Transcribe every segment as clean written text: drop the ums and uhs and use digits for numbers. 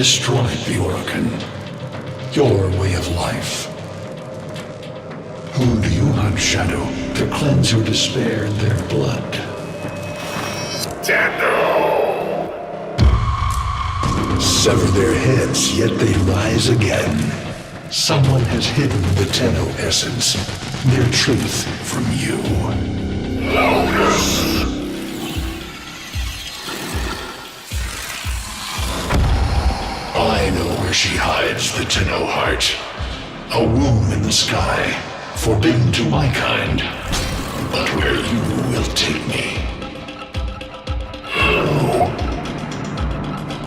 destroyed the Orokin. Your way of life. Who do you hunt, Shadow, to cleanse your despair in their blood? Sever their heads, yet they rise again. Someone has hidden the Tenno essence, their truth from you. Loudest! I know where she hides the Tenno heart. A womb in the sky, forbidden to my kind. But where you will take me.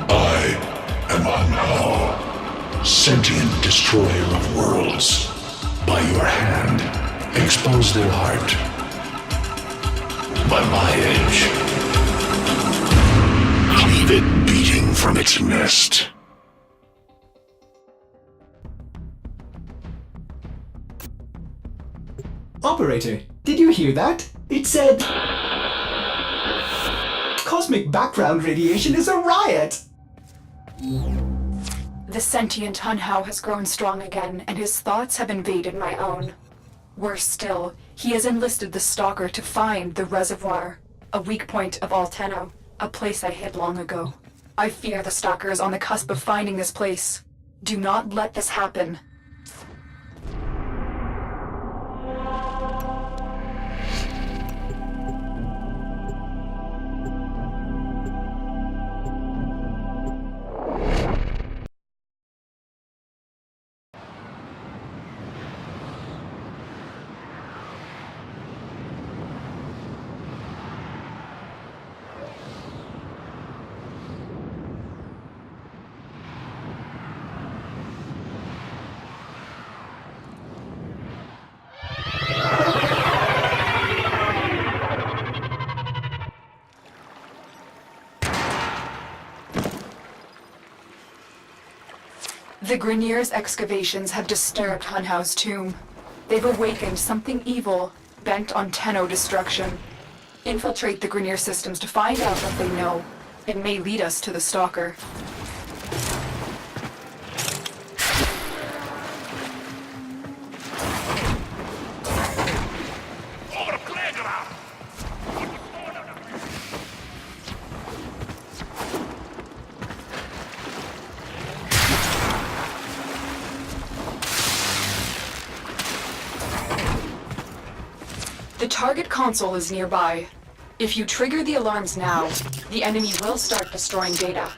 I am Anhao, sentient destroyer of worlds. By your hand, expose their heart. By my edge, cleave it beating from its nest. Operator, did you hear that? It said... Cosmic background radiation is a riot! The sentient Hunhao has grown strong again, and his thoughts have invaded my own. Worse still, he has enlisted the Stalker to find the reservoir, a weak point of all Tenno, a place I hid long ago. I fear the Stalker is on the cusp of finding this place. Do not let this happen. The Grineer's excavations have disturbed Hunhao's tomb. They've awakened something evil, bent on Tenno destruction. Infiltrate the Grineer systems to find out what they know. It may lead us to the Stalker. The target console is nearby. If you trigger the alarms now, the enemy will start destroying data.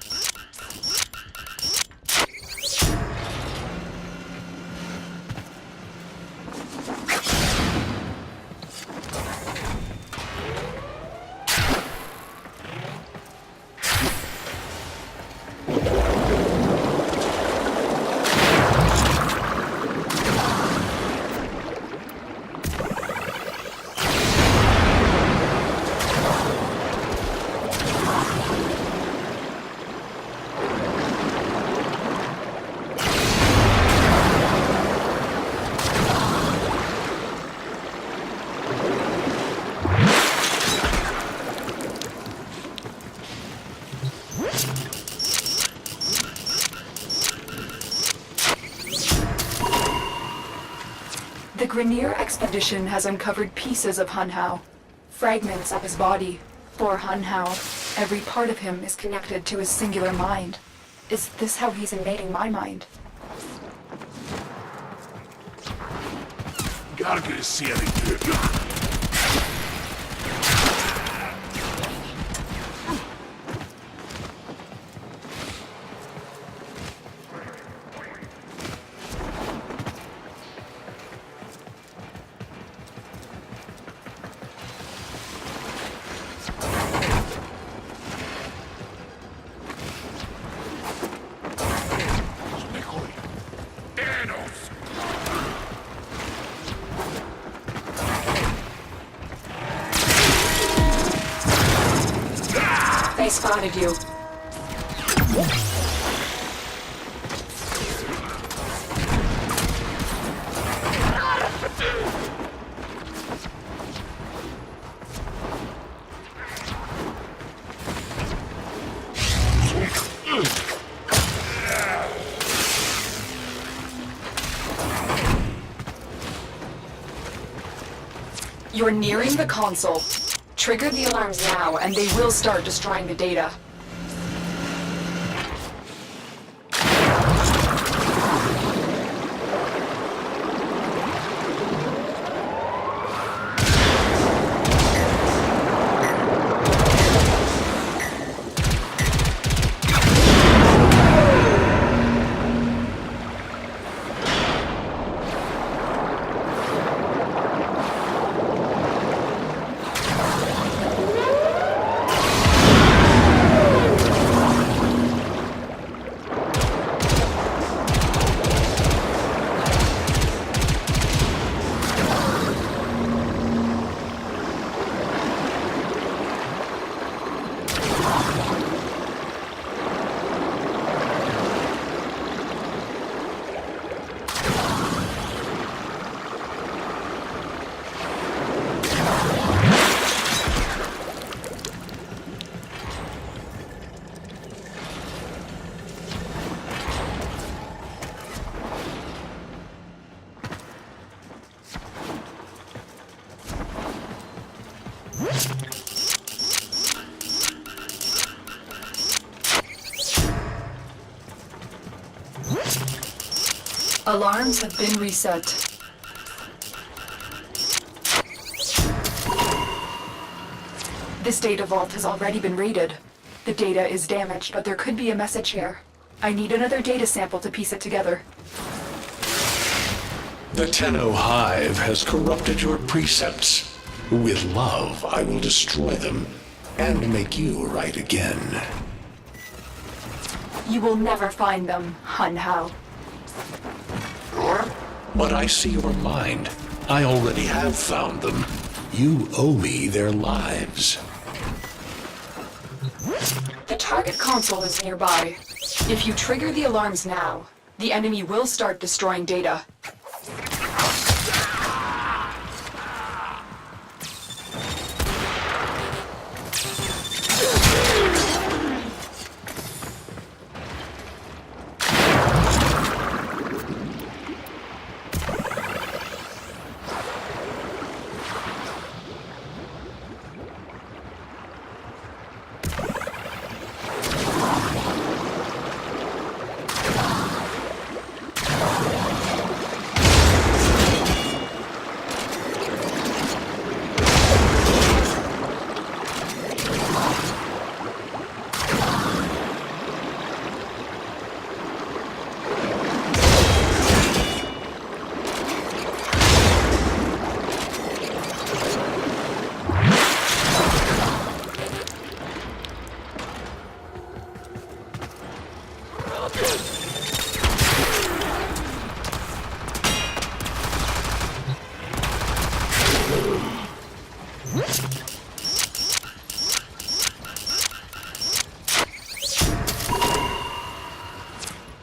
The Grineer expedition has uncovered pieces of Hunhao, fragments of his body. For Hunhao, every part of him is connected to his singular mind. Is this how he's invading my mind? Gotta get a ceiling. They spotted you. You're nearing the console. Trigger the alarms now, and they will start destroying the data. Alarms have been reset. This data vault has already been raided. The data is damaged, but there could be a message here. I need another data sample to piece it together. The Tenno Hive has corrupted your precepts. With love, I will destroy them and make you right again. You will never find them, Hun Hao. But I see your mind. I already have found them. You owe me their lives. The target console is nearby. If you trigger the alarms now, the enemy will start destroying data.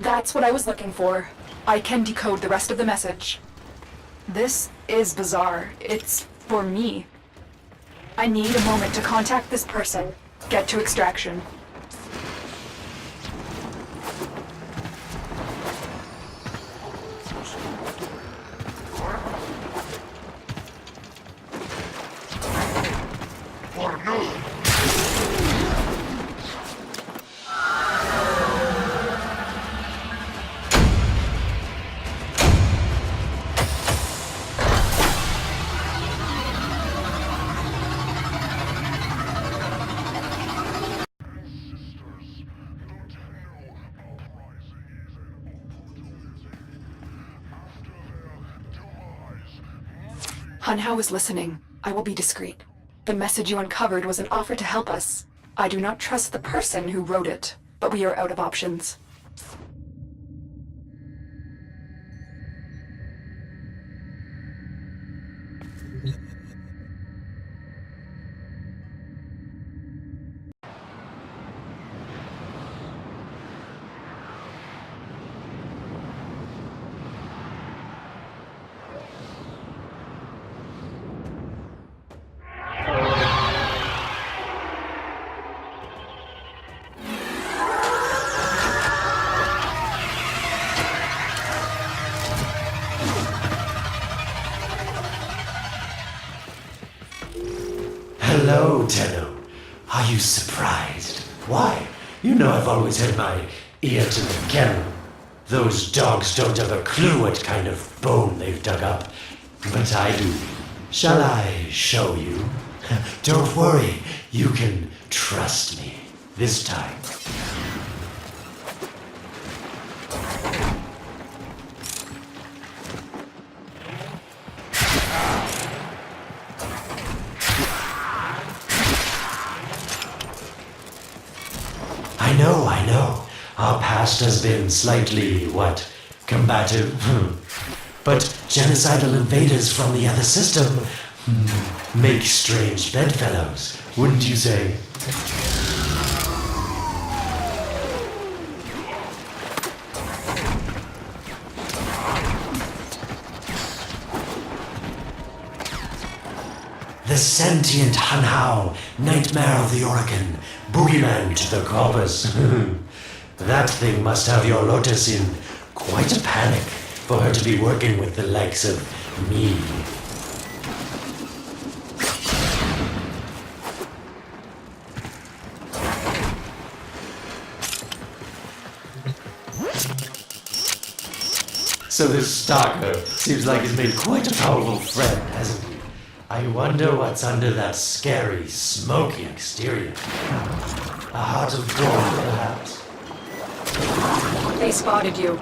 That's what I was looking for. I can decode the rest of the message. This is bizarre. It's for me. I need a moment to contact this person. Get to extraction. Hun Hao is listening. I will be discreet. The message you uncovered was an offer to help us. I do not trust the person who wrote it, but we are out of options. Hello, Tenno. Are you surprised? Why? You know I've always had my ear to the kennel. Those dogs don't have a clue what kind of bone they've dug up. But I do. Shall I show you? Don't worry, you can trust me this time. I know. Our past has been slightly, combative. But genocidal invaders from the other system make strange bedfellows, wouldn't you say? The sentient Hanhao, nightmare of the Orokin, boogeyman to the corpus. That thing must have your Lotus in quite a panic for her to be working with the likes of me. So this Stalker seems like he's made quite a powerful friend, hasn't he? I wonder what's under that scary, smoky exterior. A heart of gold, perhaps? They spotted you.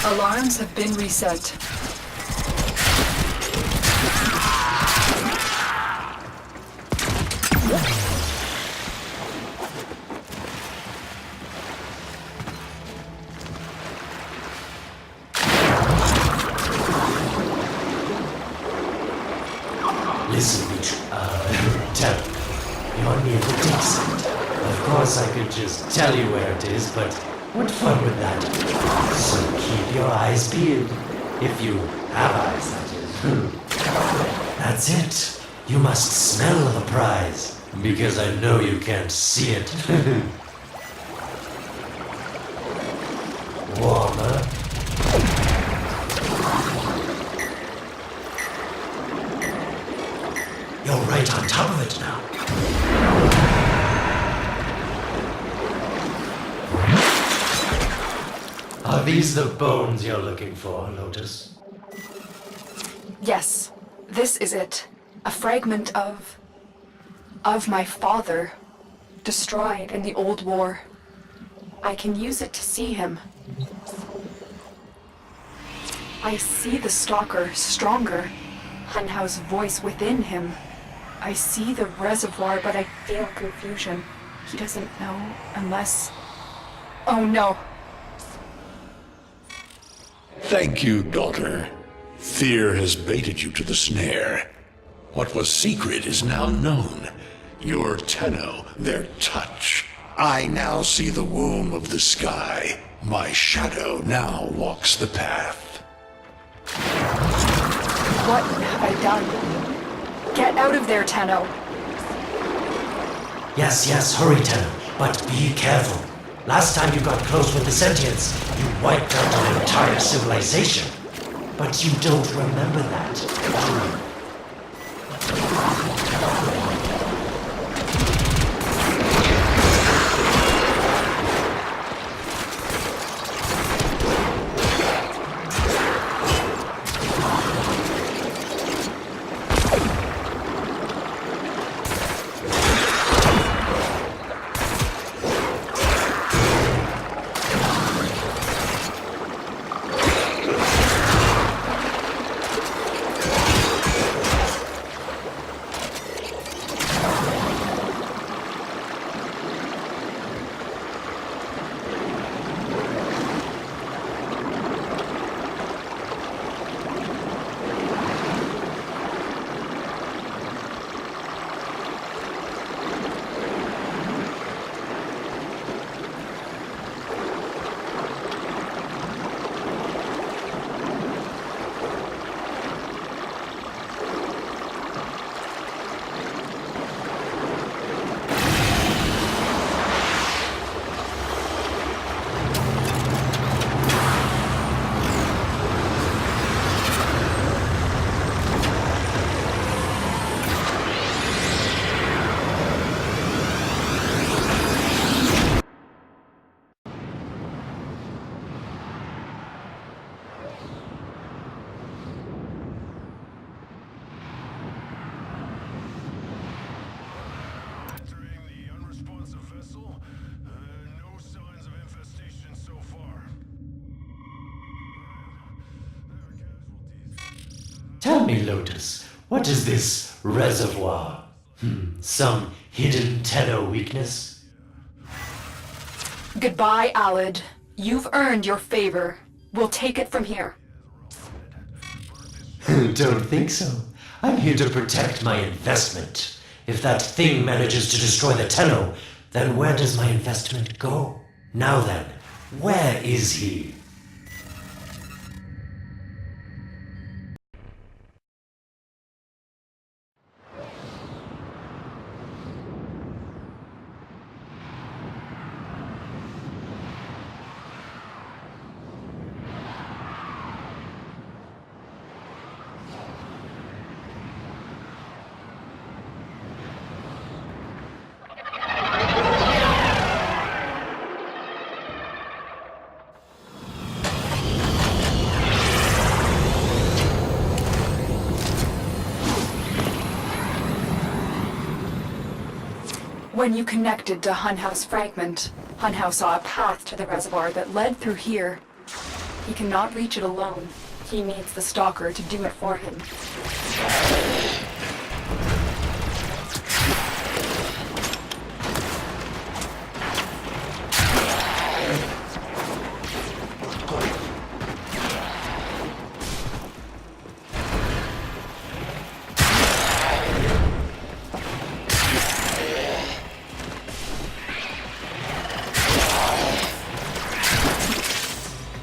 Alarms have been reset. Listen, Tell, you're near the dig site. Of course I could just tell you where it is, but what fun would that be? So keep your eyes peeled. If you have eyes, that is. That's it. You must smell the prize, because I know you can't see it. Warmer. You're right on top of it now. Are these the bones you're looking for, Lotus? Yes, this is it. A fragment of my father, destroyed in the old war. I can use it to see him. I see the stalker stronger, Hanhao's voice within him. I see the reservoir, but I feel confusion. He doesn't know unless... Oh no! Thank you, daughter. Fear has baited you to the snare. What was secret is now known. Your Tenno, their touch. I now see the womb of the sky. My shadow now walks the path. What have I done? Get out of there, Tenno! Yes, hurry, Tenno, but be careful. Last time you got close with the sentients, you wiped out an entire civilization. But you don't remember that, do you? me, Lotus, what is this reservoir? Some hidden Tenno weakness? Goodbye, Alid. You've earned your favor. We'll take it from here. Don't think so. I'm here to protect my investment. If that thing manages to destroy the Tenno, then where does my investment go? Now then, where is he? When you connected to Hunhouse Fragment, Hunhouse saw a path to the reservoir that led through here. He cannot reach it alone. He needs the Stalker to do it for him.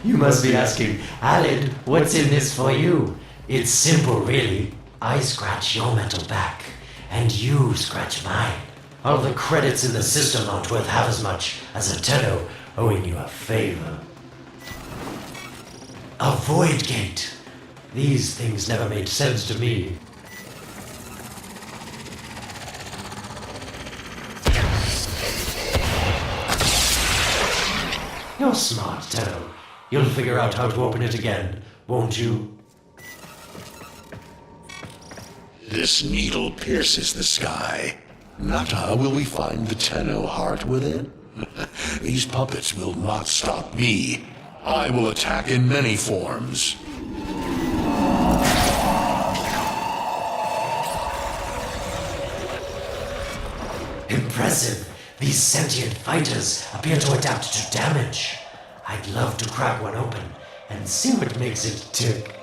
You must be asking, Alid, what's in this for you? It's simple, really. I scratch your metal back, and you scratch mine. All the credits in the system aren't worth half as much as a Tenno owing you a favor. A void gate. These things never made sense to me. You're smart, Tenno. You'll figure out how to open it again, won't you? This needle pierces the sky. Not how will we find the Tenno heart within? These puppets will not stop me. I will attack in many forms. Impressive. These sentient fighters appear to adapt to damage. I'd love to crack one open and see what makes it tick.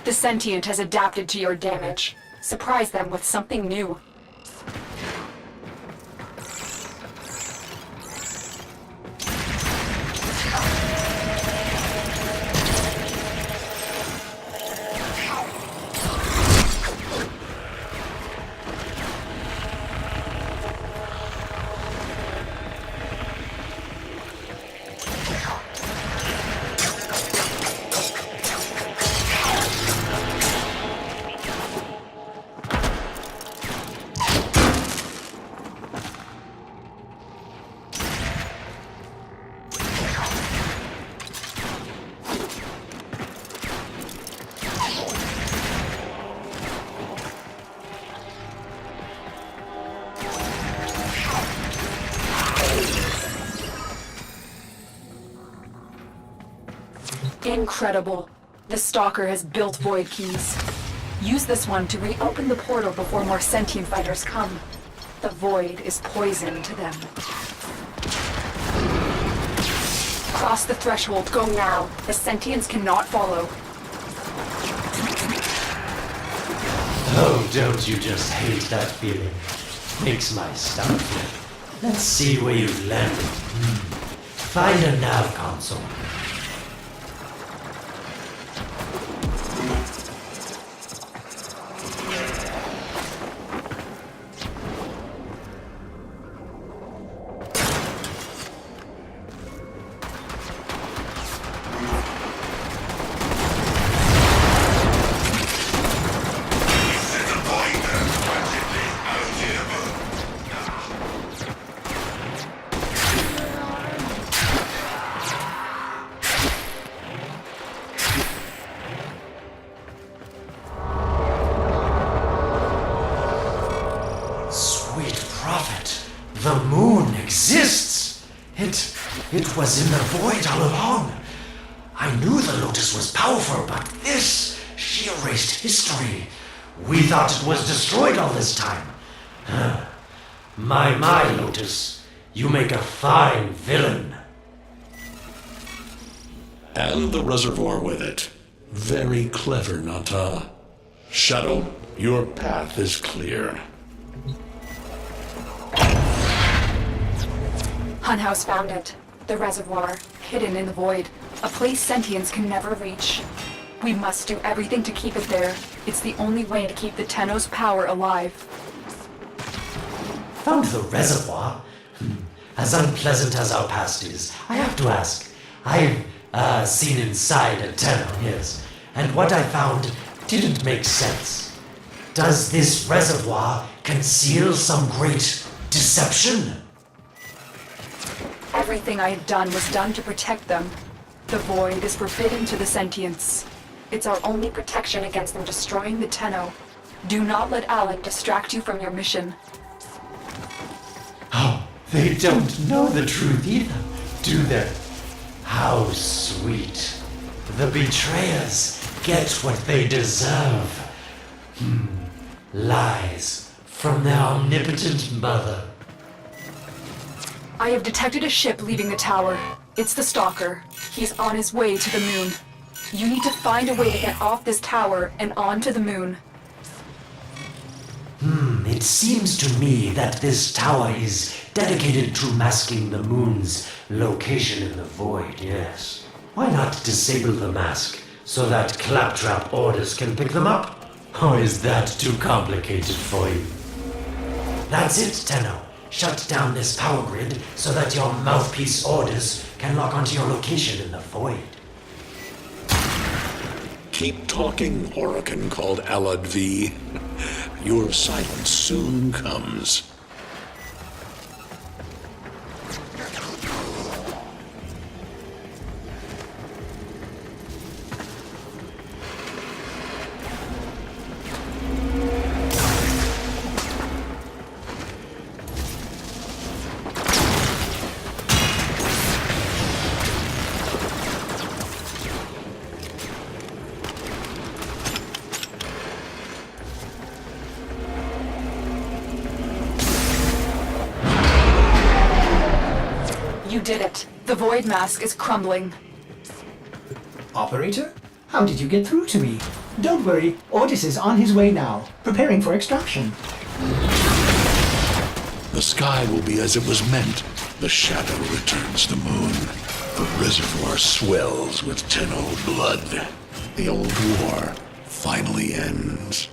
The sentient has adapted to your damage. Surprise them with something new. Incredible. The Stalker has built void keys. Use this one to reopen the portal before more sentient fighters come. The void is poison to them. Cross the threshold. Go now. The sentients cannot follow. Oh, don't you just hate that feeling? Makes my stomach flip. Let's see where you've landed. Find a nav console. It was in the void all along. I knew the Lotus was powerful, but this, she erased history. We thought it was destroyed all this time. My, Lotus, you make a fine villain. And the reservoir with it. Very clever, Nata. Shadow, your path is clear. Hunhouse found it. The reservoir, hidden in the void. A place sentience can never reach. We must do everything to keep it there. It's the only way to keep the Tenno's power alive. Found the reservoir? As unpleasant as our past is, I have to ask. I've seen inside a Tenno, yes, and what I found didn't make sense. Does this reservoir conceal some great deception? Everything I have done was done to protect them. The void is forbidden to the sentients. It's our only protection against them destroying the Tenno. Do not let Alan distract you from your mission. Oh, they don't know the truth either, do they? How sweet. The betrayers get what they deserve. Lies from their omnipotent mother. I have detected a ship leaving the tower. It's the Stalker. He's on his way to the moon. You need to find a way to get off this tower and onto the moon. It seems to me that this tower is dedicated to masking the moon's location in the void, yes. Why not disable the mask so that claptrap orders can pick them up? Or is that too complicated for you? That's it, Tenno. Shut down this power grid so that your mouthpiece orders can lock onto your location in the void. Keep talking, Orokin called Alad V. Your silence soon comes. You did it. The void mask is crumbling. Operator? How did you get through to me? Don't worry, Ordis is on his way now, preparing for extraction. The sky will be as it was meant. The shadow returns the moon. The reservoir swells with Tenno blood. The old war finally ends.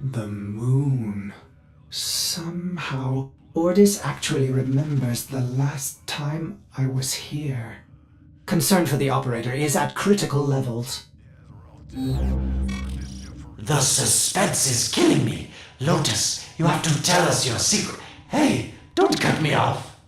The moon. Somehow, Ordis actually remembers the last time I was here. Concern for the operator is at critical levels. The suspense is killing me. Lotus, you have to tell us your secret. Hey, don't cut me off.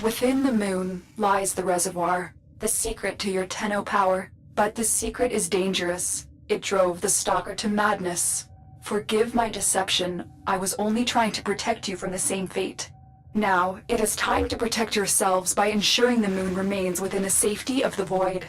Within the moon lies the reservoir, the secret to your Tenno power. But the secret is dangerous. It drove the Stalker to madness. Forgive my deception. I was only trying to protect you from the same fate. Now, it is time to protect yourselves by ensuring the moon remains within the safety of the void.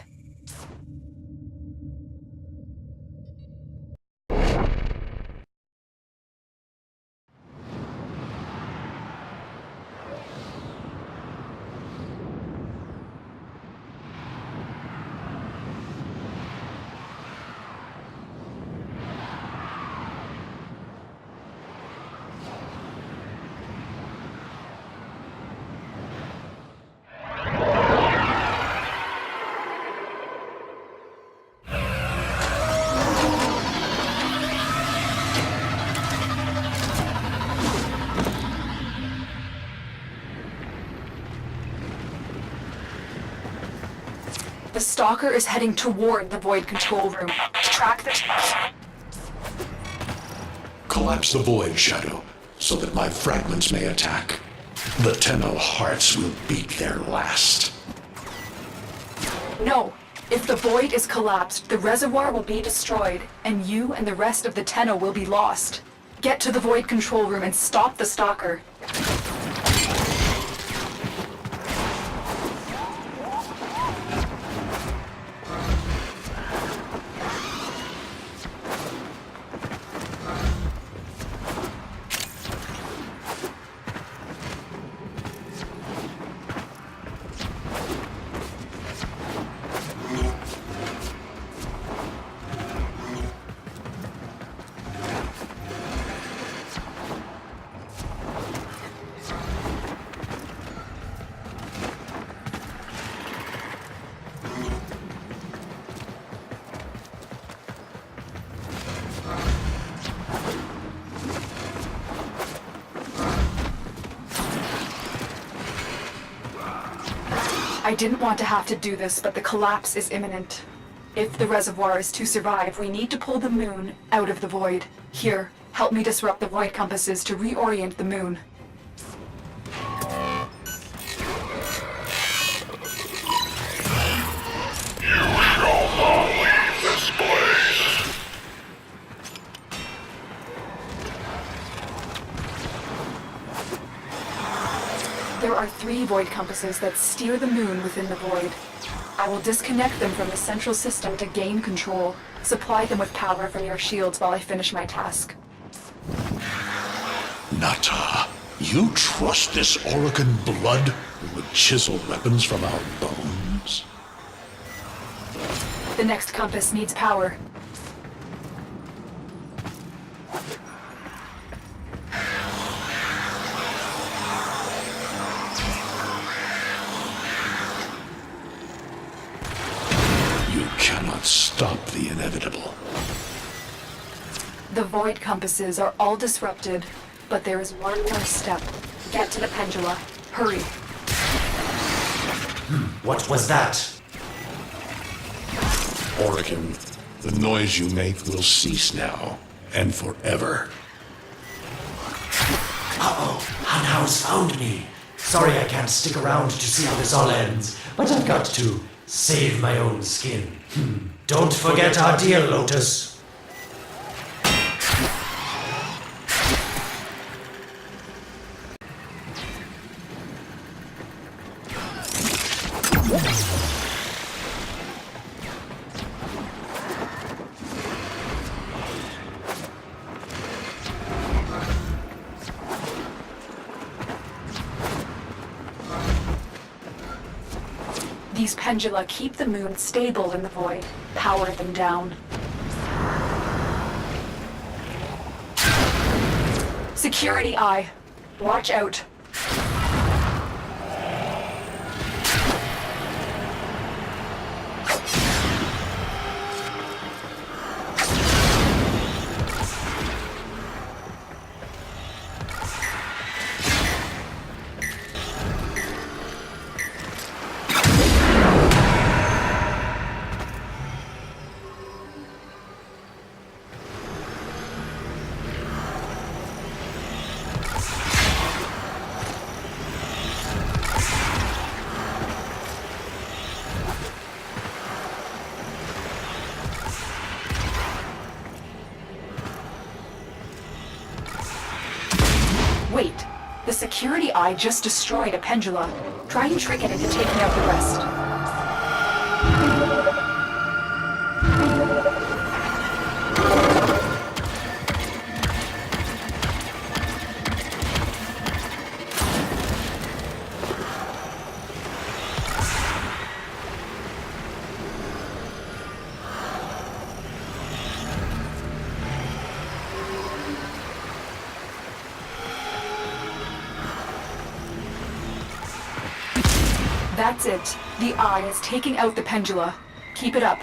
The stalker is heading toward the void control room. Track the... Collapse the void, Shadow, so that my fragments may attack. The Tenno hearts will beat their last. No. If the void is collapsed, the reservoir will be destroyed, and you and the rest of the Tenno will be lost. Get to the void control room and stop the stalker. I didn't want to have to do this, but the collapse is imminent. If the reservoir is to survive, we need to pull the moon out of the void. Here, help me disrupt the void compasses to reorient the moon. There are 3 void compasses that steer the moon within the void. I will disconnect them from the central system to gain control. Supply them with power from your shields while I finish my task. Nata, you trust this Orokin blood who would chisel weapons from our bones? The next compass needs power. Stop the inevitable. The void compasses are all disrupted, but there is one more step. Get to the pendula. Hurry. What was that? Orokin, the noise you make will cease now, and forever. Uh-oh, Hanau's found me. Sorry I can't stick around to see how this all ends, but I've got to save my own skin. Don't forget our deal, Lotus. These pendula keep the moon stable in the void. Power them down. Security eye. Watch out. Wait, the security eye just destroyed a pendula. Try and trick it into taking out the rest. That's it. The eye is taking out the pendula. Keep it up.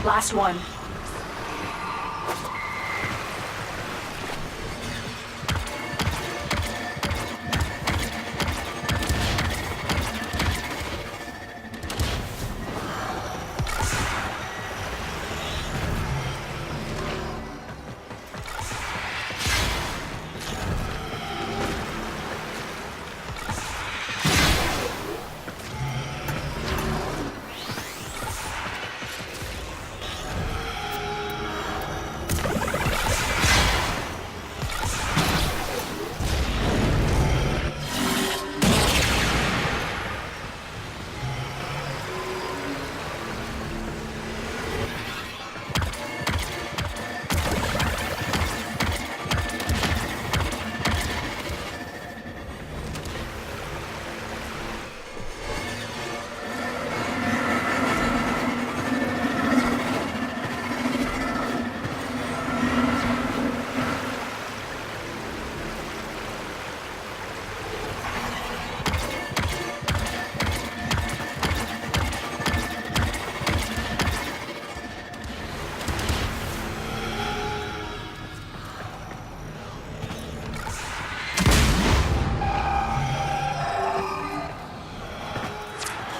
Last one.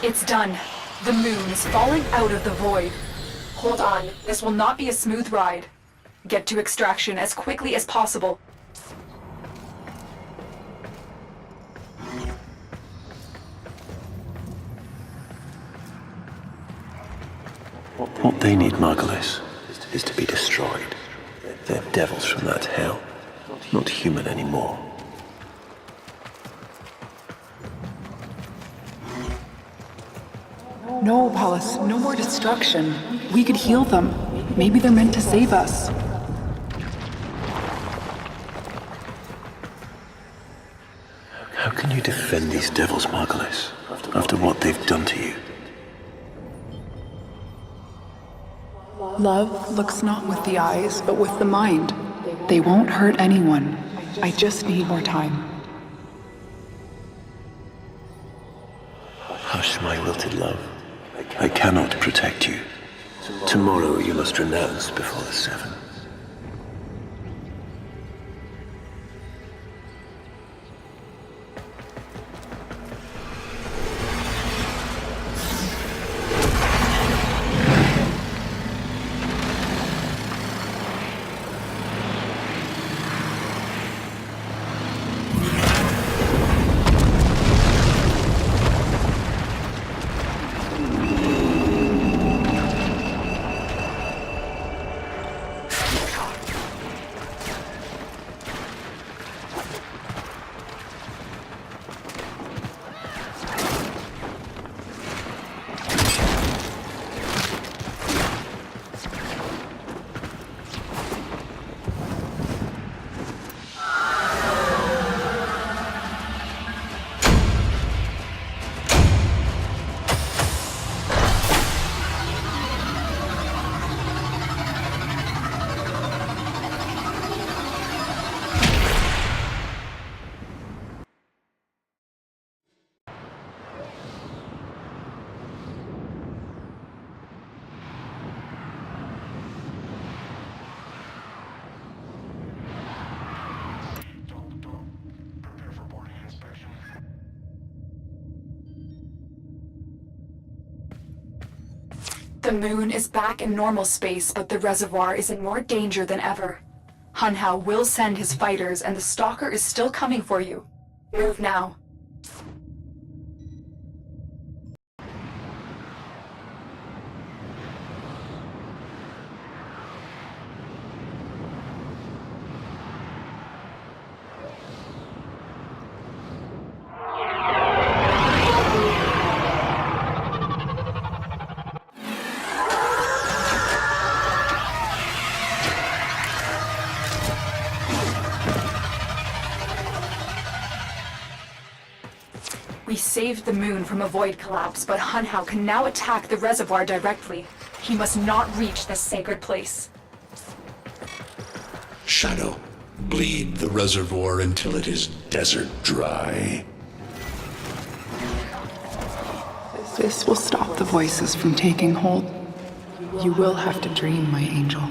It's done. The moon is falling out of the void. Hold on, this will not be a smooth ride. Get to extraction as quickly as possible. What they need, Margulis, is to be destroyed. They're devils from that hell, not human anymore. No, Paulus, no more destruction. We could heal them. Maybe they're meant to save us. How can you defend these devils, Margulis, after what they've done to you? Love looks not with the eyes, but with the mind. They won't hurt anyone. I just need more time. Hush, my wilted love. I cannot protect you. Tomorrow you must renounce before the seven. The moon is back in normal space, but the reservoir is in more danger than ever. Hunhao will send his fighters, and the Stalker is still coming for you. Move now. We saved the moon from a void collapse, but Hunhao can now attack the reservoir directly. He must not reach this sacred place. Shadow, bleed the reservoir until it is desert dry. This will stop the voices from taking hold. You will have to dream, my angel.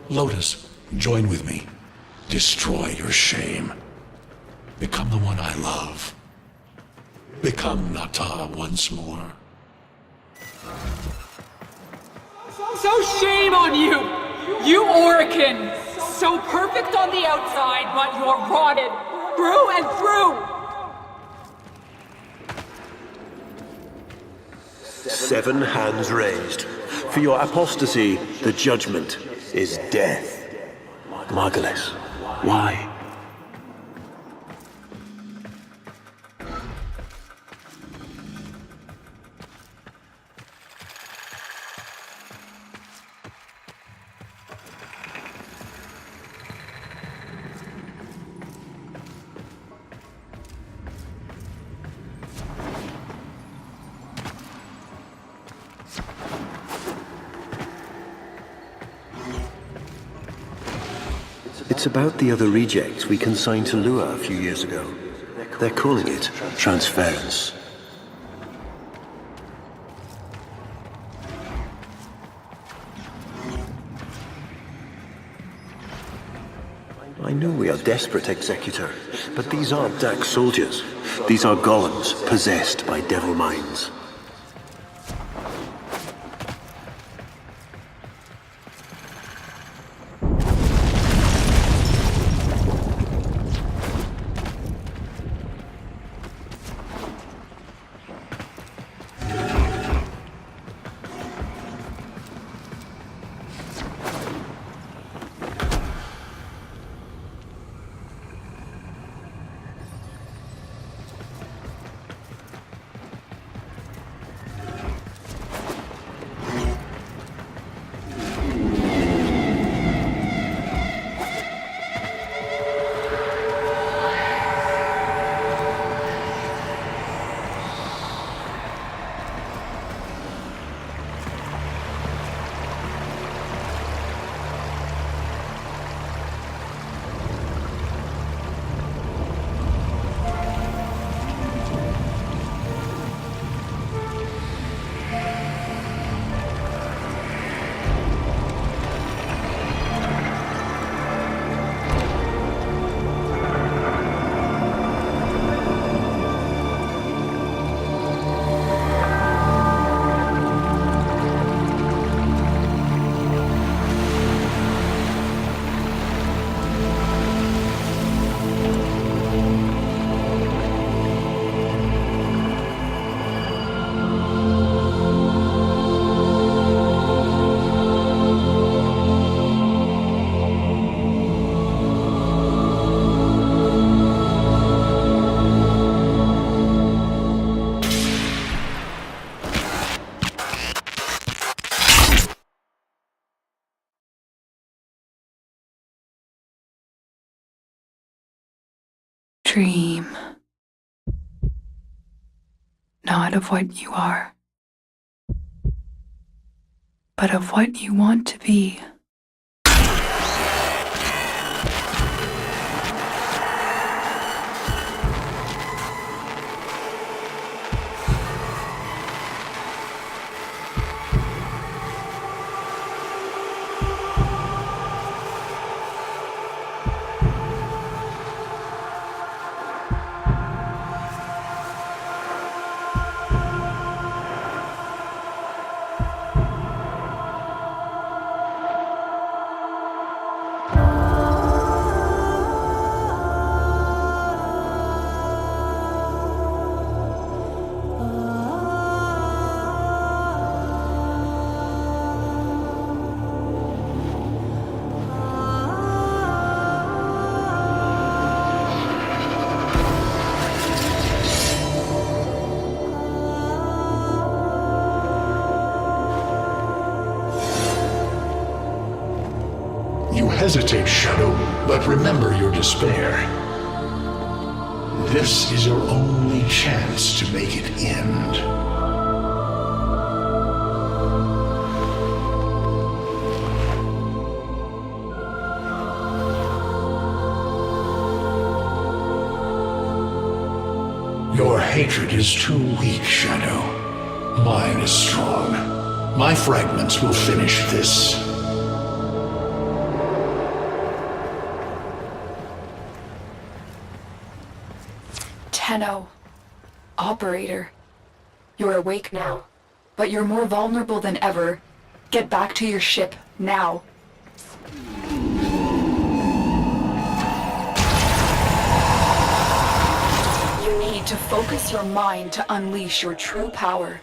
Lotus, join with me. Destroy your shame. Become the one I love. Become Nata once more. So shame on you! You Orican! So perfect on the outside, but you're rotted through and through! 7 hands raised. For your apostasy, the judgment is death. Margulis, why? It's about the other rejects we consigned to Lua a few years ago. They're calling it transference. I know we are desperate, Executor, but these aren't Dax soldiers. These are golems possessed by devil minds. Dream. Not of what you are, but of what you want to be. You hesitate, Shadow, but remember your despair. This is your only chance to make it end. hatred is too weak, Shadow. Mine is strong. My fragments will finish this. Tenno. Operator. You're awake now, but you're more vulnerable than ever. Get back to your ship, now. You need to focus your mind to unleash your true power.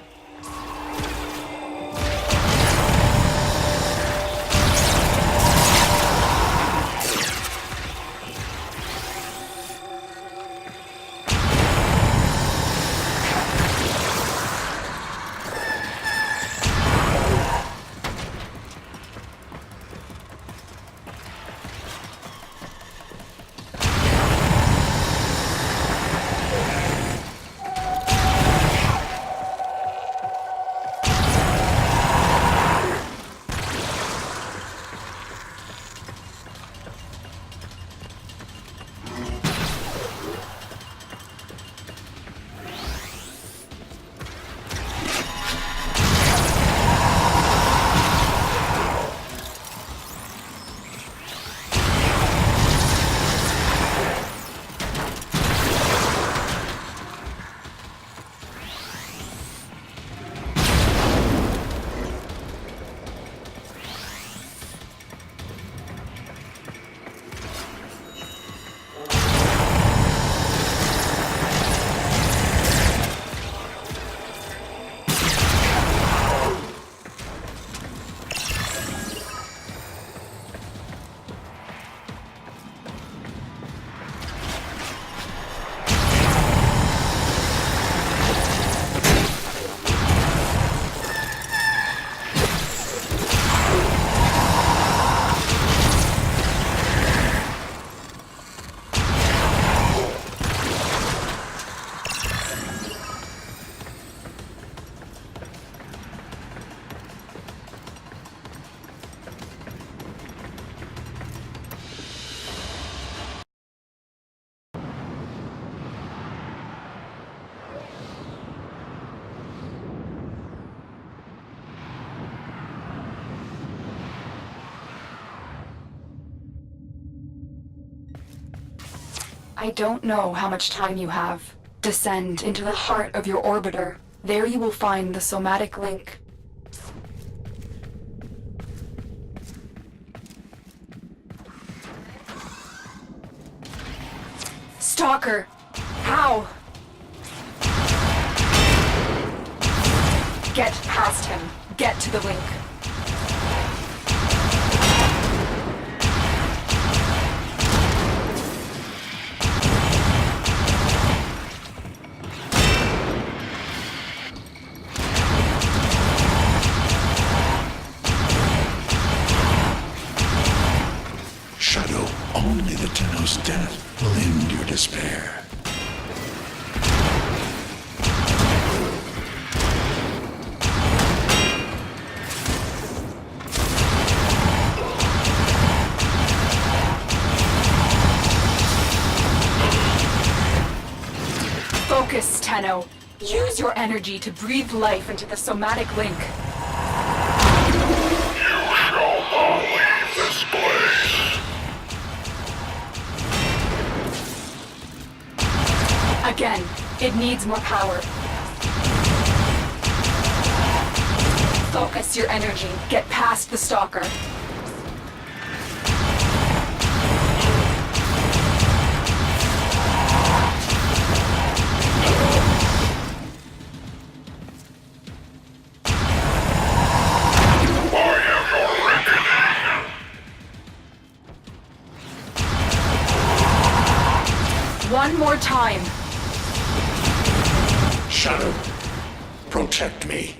I don't know how much time you have. Descend into the heart of your orbiter. There you will find the somatic link. Stalker! How? Get past him. Get to the link. Shadow, only the Tenno's death will end your despair. Focus, Tenno. Use your energy to breathe life into the somatic link. You shall not leave this place. Again, it needs more power. Focus your energy. Get past the stalker. One more time. Shadow, protect me.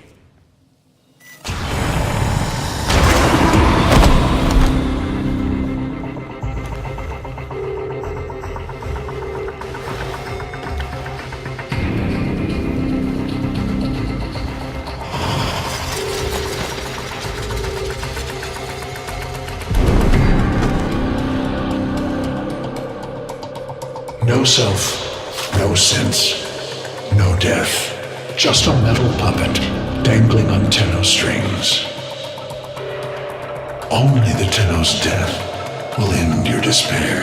No self, no sense, no death, just a metal puppet dangling on Tenno strings. Only the Tenno's death will end your despair.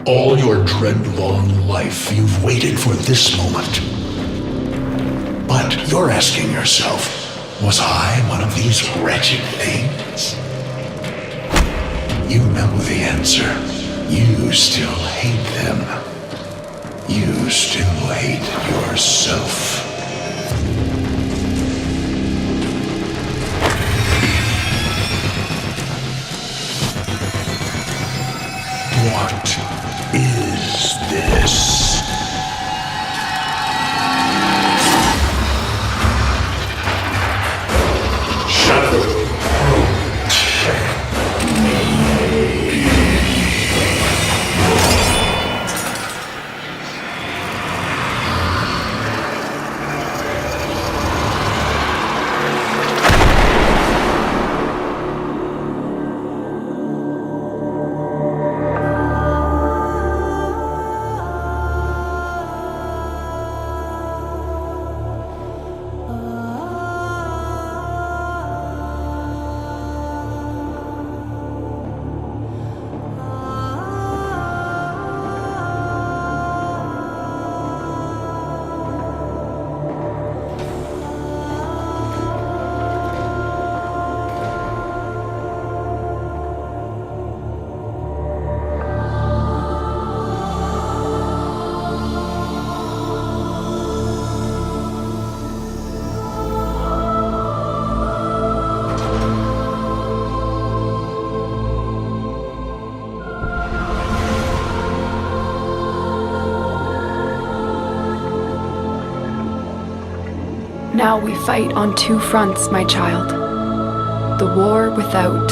All your dread-long life, you've waited for this moment. But you're asking yourself, was I one of these wretched things? You know the answer. You still hate them. You still hate yourself. What is this? Shadow. Now we fight on two fronts, my child. The war without,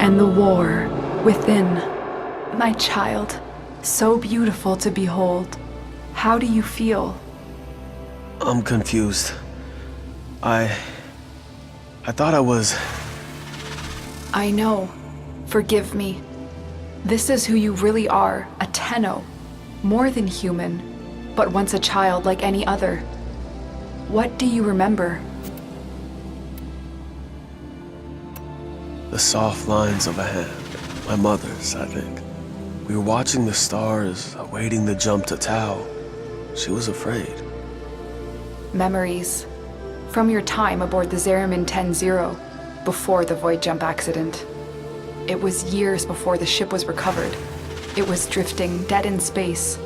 and the war within. My child, so beautiful to behold. How do you feel? I'm confused. I thought I was... I know. Forgive me. This is who you really are, a Tenno. More than human, but once a child like any other. What do you remember? The soft lines of a hand. My mother's, I think. We were watching the stars, awaiting the jump to Tau. She was afraid. Memories. From your time aboard the Zeramin 10-0, before the void jump accident. It was years before the ship was recovered. It was drifting dead in space.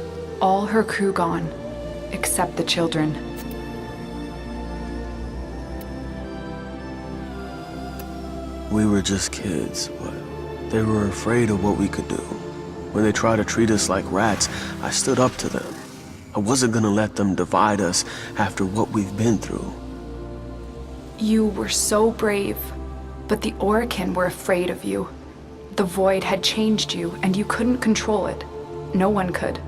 All her crew gone, except the children. We were just kids, but they were afraid of what we could do. When they tried to treat us like rats, I stood up to them. I wasn't gonna let them divide us after what we've been through. You were so brave, but the Orokin were afraid of you. The void had changed you, and you couldn't control it. No one could.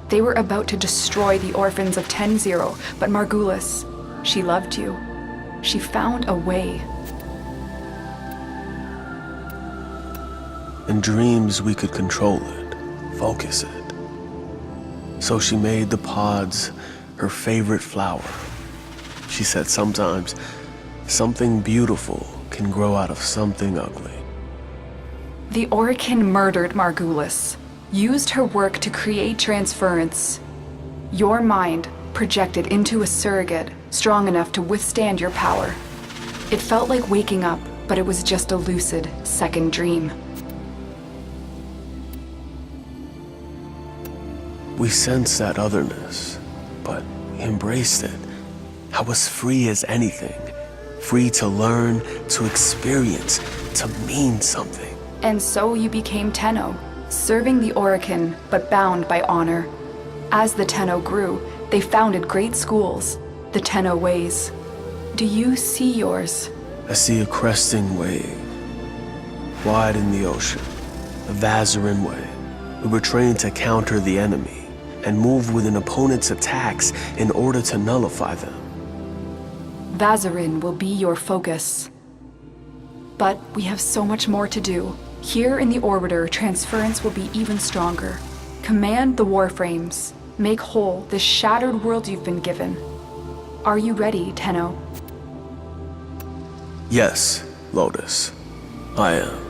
They were about to destroy the orphans of 10-0, but Margulis, she loved you. She found a way. In dreams, we could control it, focus it. So she made the pods her favorite flower. She said sometimes, something beautiful can grow out of something ugly. The Orokin murdered Margulis, used her work to create transference. Your mind projected into a surrogate strong enough to withstand your power. It felt like waking up, but it was just a lucid second dream. We sensed that otherness, but we embraced it. I was free as anything. Free to learn, to experience, to mean something. And so you became Tenno, serving the Orokin, but bound by honor. As the Tenno grew, they founded great schools, the Tenno ways. Do you see yours? I see a cresting wave, wide in the ocean, the Vazarin way. We were trained to counter the enemy and move with an opponent's attacks in order to nullify them. Vazarin will be your focus. But we have so much more to do. Here in the Orbiter, transference will be even stronger. Command the Warframes. Make whole this shattered world you've been given. Are you ready, Tenno? Yes, Lotus. I am.